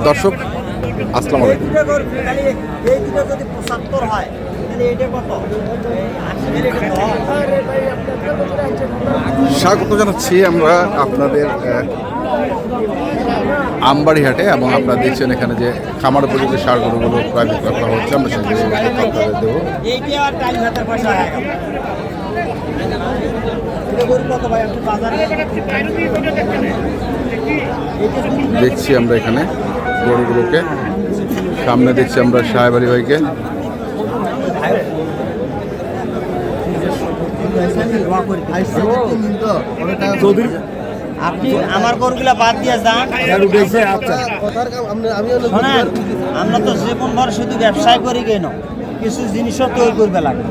দর্শক আসসালামু আলাইকুম। স্বাগত জানাচ্ছি আমরা আপনাদের আমবাড়ি হাটে, এবং আপনারা দেখছেন এখানে যে খামার উপযোগী সার গরুগুলো প্রায় বিক্রয় করা হচ্ছে। আমরা সেগুলো আপনাদের দেবো। দেখছি আমরা এখানে গরুগুলোকে, সামনে দেখছি আমরা সাহেব আলী ভাইকে। আপনি আমার গরুগুলা বাদ দিয়ে যান। আমরা তো জীবন ভর শুধু ব্যবসায় করি কেন, কিছু জিনিসও তৈরি করবে লাগে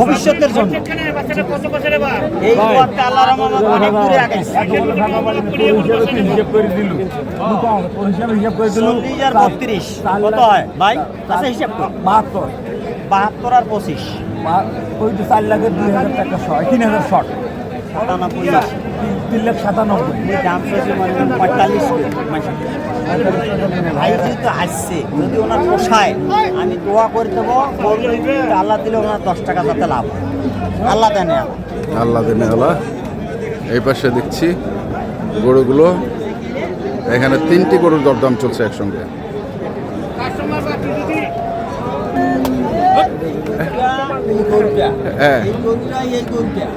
ভবিষ্যতের জন্য। এই পথটা আল্লাহর রহমতে অনেক দূরে আগাইছে। 40,032 কত হয় ভাই? আচ্ছা হিসাব কর। 72 আর 25 ওই তো 4,02,000 টাকা 3,000 শর্ট 3,97,000 দাম চাইছে মানে 45 ভাই যেহেতু আসছে, যদি ওনার পোষায় আমি দোয়া করে দেবো, আল্লাহ দিলে ওনার 10 টাকা যাতে লাভ। আল্লাহ দেন, আল্লাহ দেন আল্লাহ। এই পাশে দেখছি গরুগুলো, এখানে 3টি গরুর দরদাম চলছে একসঙ্গে। হ্যাঁ,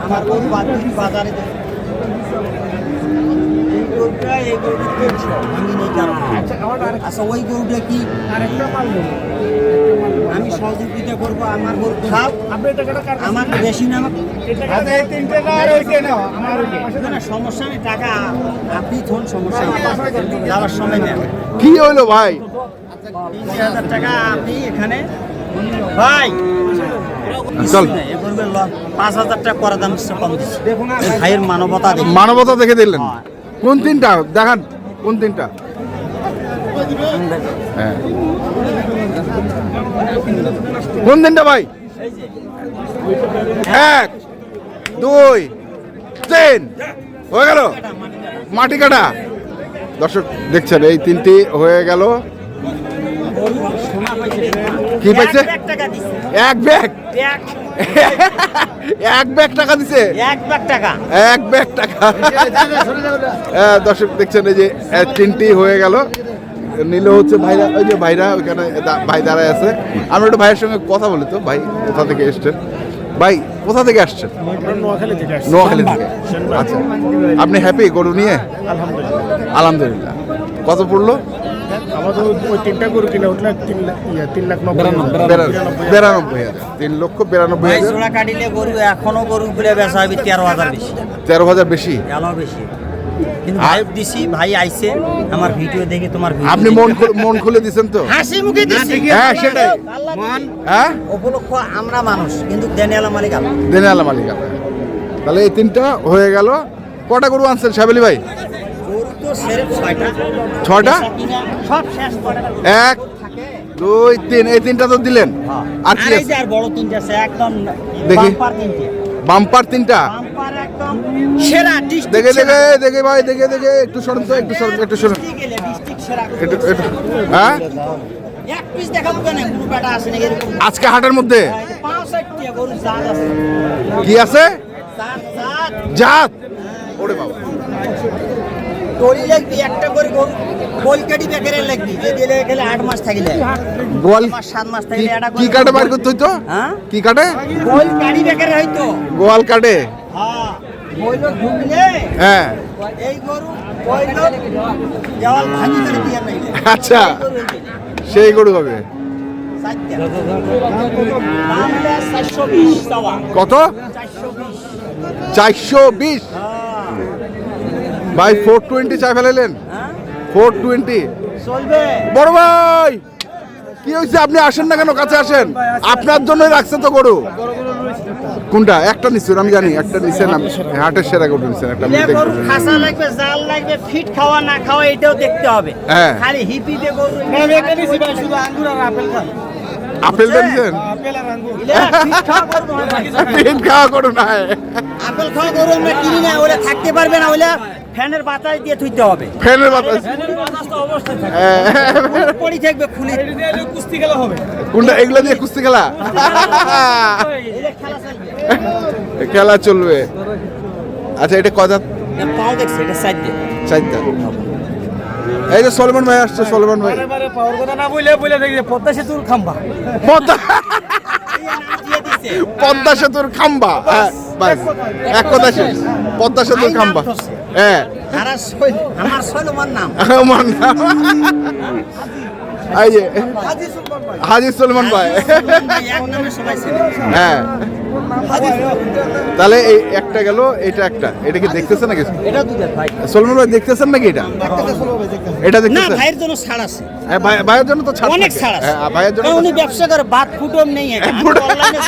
আমার গরু বাজারে আচ্ছা ওই গরুটা কি আমি সহযোগিতা করবো? আমার গরু খাপ আমার বেশি না, সমস্যা নেই, টাকা আপনি থন, সমস্যা যাওয়ার সময় নেন। কি হইলো ভাই? 30,000 টাকা আপনি এখানে ভাই চল 5,000 টাকা করা দাম কম দিচ্ছে। ভাইয়ের মানবতা দেখে দিলেন। কোন 3টা দেখান, কোন 3টা? হ্যাঁ, কোন 3টা ভাই? 1 2 3 হয়ে গেল মাটি কাটা। দর্শক দেখছেন এই 3টি হয়ে গেল। কি পাইছে? 1 ব্যাগ 1 ব্যাগ টাকা দিছে। 1 ব্যাগ টাকা 1 ব্যাগ টাকা। দর্শক দেখছেন এই যে 3টি হয়ে গেল। নিল হচ্ছে ভাইরা, ওই যে ভাইরা ওইখানে ভাই দাঁড়ায় আছে। আমরা একটু ভাইয়ের সঙ্গে কথা বলি তো। ভাই কোথা থেকে এসছেন? ভাই কোথা থেকে আসছেন? নোয়াখালী থেকে। আচ্ছা, আপনি হ্যাপি গরু নিয়ে? আলহামদুলিল্লাহ। কত পড়লো? আমাদের ওই 3টা গরু কিনে উঠলে 3,92,000। 3,92,000 জোড়া কাটিলে গরু এখনো গরু গুলো বেচা হবে 13,000 বেশি। 13,000 বেশি? এলাও বেশি, কিন্তু ভাই দিছি, ভাই আইছে আমার ভিডিও দেখে, তোমার ভিডিও আপনি মন খুলে দিছেন তো? হাসি মুখে দিছি। হ্যাঁ সেটাই। হ্যাঁ উপলক্ষ আমরা মানুষ, কিন্তু দেনিয়ালা মালিক আল্লাহ। দেনিয়ালা মালিক আল্লাহ। তাহলে এই 3টা হয়ে গেল। কটা গরু আনছেন সাহেব আলী ভাই? গরু তো সেরে 6টা। 6টা? সব শেষ করে 1 2 3 এই 3টা তো দিলেন। আর কি আছে? আর বড় 3টা আছে একদম দেখি। বাম্পার 3টা। বাম্পার 3টা? বাম্পার একদম সেরা ডিস্ট্রিক্ট। দেখে ভাই, দেখে একটু সরুন তো, একটু সরুন। ডিস্ট্রিক্ট সেরা। হ্যাঁ, এক পিস দেখাবো কেন? কোনো ব্যাটা আছে না এরকম আজকে হাটের মধ্যে 65টা গরু জাত আছে। কি আছে? জাত? ওরে বাবা, টলি লাগবি একটা করে গরু, গোলকাটি বেকারে লাগবি, যে দিলে গেলে 8 মাস থাকিলে, গোল 7 মাস থাকিলে এটা কি কাটে বাইর করতে হইতো? হ্যাঁ, কি কাটে? গোলকাটি বেকারে হইতো। গোয়াল কাটে? হ্যাঁ, বইলো ঢুকলে হ্যাঁ, এই গরু বইলো দেওয়াল ভাঙি করে দিয়া নাইলে। আচ্ছা, সেই গরু হবে। কত? 420। ভাই 420 চাই ফেলাইলেন? 420 চলবে? বড় ভাই কি হয়েছে? আপনি আসেন না কেন? কাছে আসেন, আপনার জন্যই রাখছে তো গরু। কোনটা? একটা নিচ্ছেন আমি জানি, একটা নিচ্ছেন হাটের সেরা গরু নিচ্ছেন। একটা গরু খাসা লাগবে, জাল লাগবে, ফিট খাওয়া না খাওয়া এটাও দেখতে হবে। হ্যাঁ, খালি হিপিতে গরু শুধু আঙ্গুর আর আপেল খান। আপেল দিয়েছেন? ফিট খাওয়া গরু না, আপেল খাওয়া গরু আমরা কিনি না, ওরা থাকতে পারবে না, ওরা ফ্যানের বাতাস দিয়ে থুইতে হবে। ফ্যানের বাতাস বসে থাকে পড়ি থাকবে খুলি কুস্তি খেলা হবে কোনটা এগুলো দিয়ে কুস্তি খেলা এই যে খেলা চলবে খেলা চলবে। আচ্ছা এটা কয় দাঁত? পাও দেখছে এটা সাইড দিয়ে 4 দাঁত। এই যে সলমান ভাই আসছে, সলমান ভাই। বারে পাওয়ার কথা না বলে দেখি পদ্মা সেতুর খাম্বা পদ্মা দিয়ে দিছে পদ্মা সেতুর খাম্বা, হ্যাঁ বাস এক কথা শেষ, পদ্মা সেতুর খাম্বা। হ্যাঁ আমার সলমান নাম আমার নাম এই যে হাজি সলমান ভাই। এক নামে সবাই চেনে হ্যাঁ তাহলে এই একটা গেল, এটা একটা, এটা কি দেখতেছেন নাকি এটা দুধের ভাই সলমান ভাই? দেখতেছেন নাকি এটা? এটা না দেখতেছেন? ভাইয়ের জন্য ছাড় আছে হ্যাঁ, ভাইয়ের জন্য তো ছাড় অনেক থাকে। ছাড় আছে হ্যাঁ, ভাইয়ের জন্য কারণ তো উনি ব্যবসা করে বাদ ফুটম নেই অনলাইনে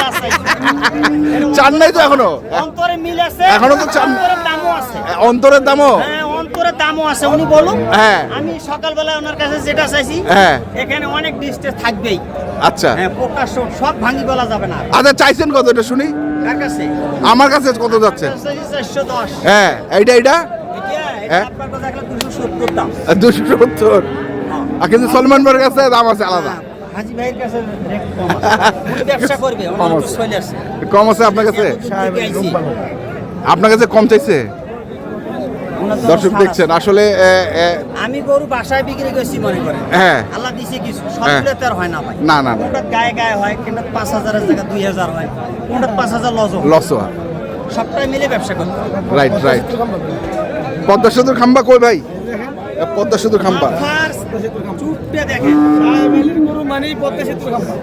চান নাই তো এখনো? অন্তরে মিল আছে এখনো তো চান? অন্তরের দামও আছে অন্তরের দামও? হ্যাঁ অন্তরের দামও আছে উনি বলুন হ্যাঁ। আমি সকালবেলা ওনার কাছে যেটা চাইছি হ্যাঁ এখানে অনেক ডিস্টেন্স থাকবেই আচ্ছা হ্যাঁ প্রকাশ সব ভাঙি বলা যাবে না আচ্ছা চাইছেন কত এটা শুনি? কার কাছে আমার কাছে কত যাচ্ছে? 410 হ্যাঁ এইটা এটা হ্যাঁ। আপনার কাছে দেখলে 270 দাম 270। আর কিন্তু সলমান ভাইয়ের কাছে দাম আছে আলাদা, হাজি ভাইয়ের কাছে রেট কম আছে উনি ব্যবসা করবে কম ওনার আছে। চলে আসে কম আছে আপনার কাছে? আইছি। আপনার কাছে কম চাইছে? ওনার জন্য দর্শক ছাড় দেখছেন আছে। আসলে আমি গরু বাসায় বিক্রি করছি মনে করেন হ্যাঁ আল্লাহ দিছে কিছু সবগুলো তো আর হয় না ভাই না না না কোনটা গায়ে গায়ে হয় কোনটা 5000 এর জায়গা 2000 হয় কোনটা 5000 লস হয় লস সবটাই মিলে ব্যবসা করতে হবে। Right right. পদ্মা সেতুর খাম্বা কই ভাই? পদ্মা সেতুর খাম্বা ফার্স্ট চুপটা দেখেন গরু মানেই পদ্মা সেতুর খাম্বা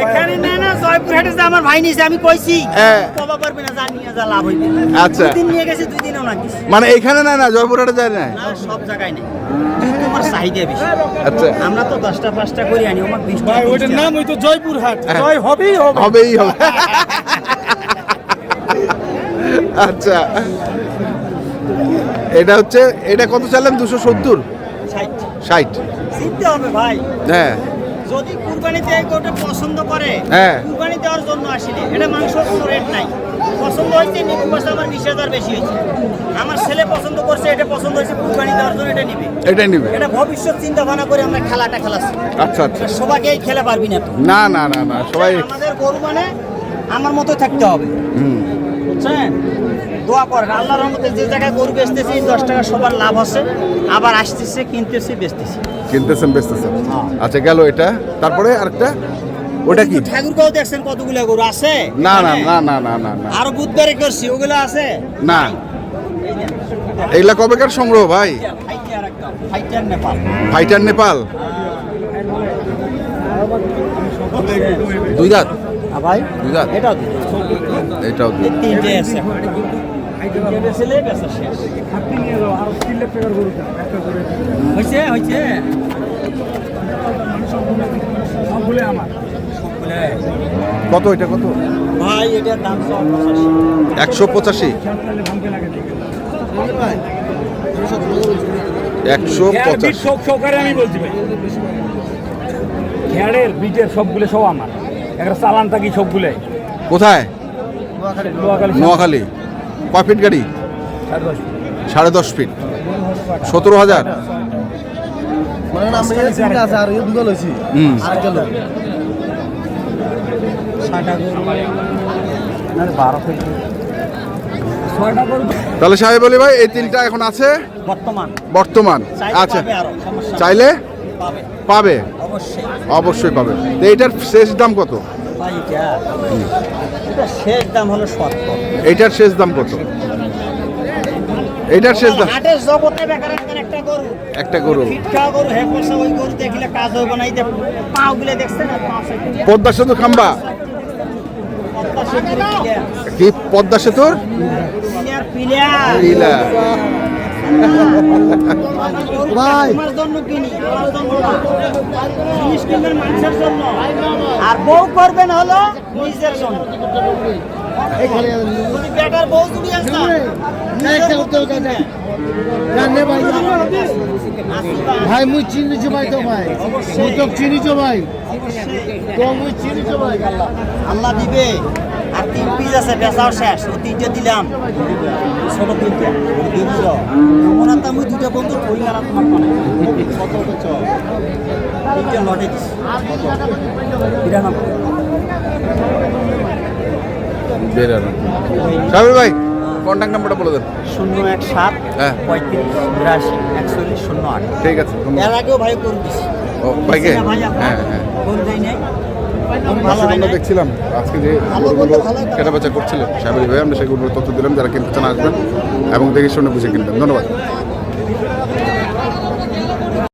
এখানে না না জয়পুর হাটে যে আমার ভাই নিছে আমি কইছি হ্যাঁ। কবা পারবে না জানিয়ে যা লাভ হইবে আচ্ছা। দুদিন নিয়ে গেছে দুই দিনও না দিছি মানে এইখানে না, না জয়পুরহাটে যায় না? না সব জায়গায় নেই তোমার চাহিদা বেশি আচ্ছা আমরা তো 10টা 5টা করে আনি আমার 20 ভাই ওইটার নাম হইতো জয়পুর হাট জয় হবেই হবে হবেই হবে। আচ্ছা এটা হচ্ছে, এটা কত চাইলেন? 270 60? চিনতে হবে ভাই হ্যাঁ যদি কুরবানিতে এই গরুটা পছন্দ করে হ্যাঁ। কুরবানি দেওয়ার জন্য আসলে এটা মাংসর কোনো রেট নাই পছন্দ হয়েছে নিতে পারছে আমার 20,000 বেশি হয়েছে আমার ছেলে পছন্দ করছে এটা পছন্দ হয়েছে কুরবানি দেওয়ার জন্য এটা নিবে এটাই নিবে। এটা ভবিষ্যৎ চিন্তা ভাবনা করে আমরা খেলাটা খেলাচ্ছি আচ্ছা আচ্ছা। সবাইকে এই খেলা পারবি না তো না না না না সবাই আমাদের গরু মানে আমার মতো থাকতে হবে হুম বুঝছেন দোয়া করেন আল্লাহর রহমতে যে জায়গায় গরু বেচতেছি 10 টাকা সবার লাভ আছে আবার আসতেছে কিনতেছি বেচতেছি কিনতেছেন বেচতেছেন। আচ্ছা গেল এটা, তারপরে আরেকটা ওটা কি? ঠাকুরগাঁও দেখছেন কতগুলো গরু আছে না না এখানে? না না না না না আরো বুধবারে করছি ওগুলো আছে না এইগুলা কবেকার সংগ্রহ ভাই? ফাইটার নেপাল ফাইটার নেপাল 2 দাঁত? ভাই 2 দাঁত? এটাও এটাও দুই। তিনটে আছে তিনটে বেচলে বেচা শেষ হয়েছে হয়েছে কত এটা কত? ভাই এটার দাম 185 185 সহকারে আমি বলছি ভাই খেয়ারের বিটের সবগুলো সব আমার একটা চালান থাকি সবগুলো কোথায়? নোয়াখালী নোয়াখালী। কয় ফিট গাড়ি? 10.5 ফিট। 17,000। মানে আমি চিন্তা আছে আর এই দুটো লইছি হুম আর গেল তাহলে সাহেব আলী ভাই এই তিনটা এখন আছে বর্তমান বর্তমান। চাইলে আচ্ছা পাবে আরো, সমস্যা নেই। চাইলে পাবে পাবে, অবশ্যই অবশ্যই পাবে। তো এইটার শেষ দাম কত? ভাই এটা শেষ দাম হলো 70 এইটার শেষ দাম কত? এইটার শেষ দাম হাটের জগতে বেকার একটা গরু একটা গরু ফিটকা গরু হে পয়সা ওই গরু দেখলে কাজ হইব না এই যে পাও গুলো দেখছেন না পাও সেটা পদ্মা সেতু খাম্বা কি? পদ্মা সেতুর পিলিয়ার ইলা ভাই। আমার জন্য কিনি আমার জন্য না জিনিস কিনবেন মানুষের জন্য আর বউ করবেন হলো নিজের জন্য যদি বেটার বউ জুড়ি আসতা ভাই মুই চিনিছো ভাই তো ভাই মুই তো চিনিছো ভাই তো মুই চিনিছো ভাই আল্লাহ দিবে আর তিন পিস আছে বেচাও শেষ ও তিনটে দিলাম ছোট তিনটে মনে তো আমি দুটো বন্ধু কই না তোমার মানে কত কত তিনটে লটে দিস 92 সাবির ভাই কন্ট্যাক্ট নাম্বারটা বলে দেন। 017 হ্যাঁ 35 82 41 08 ঠিক আছে ধন্যবাদ। এর আগেও ভাই করে দিস ও ভাইকে ভাই আপনার হ্যাঁ হ্যাঁ কোন দেই নাই দর্শক আমরা দেখছিলাম আজকে যে গরুগুলো কেনা বেচা করছিলেন সাবির ভাই, আমরা সেগুলোর তথ্য দিলাম যারা কিনতে চান আসবেন এবং দেখে শুনে বুঝে কিনবেন। ধন্যবাদ।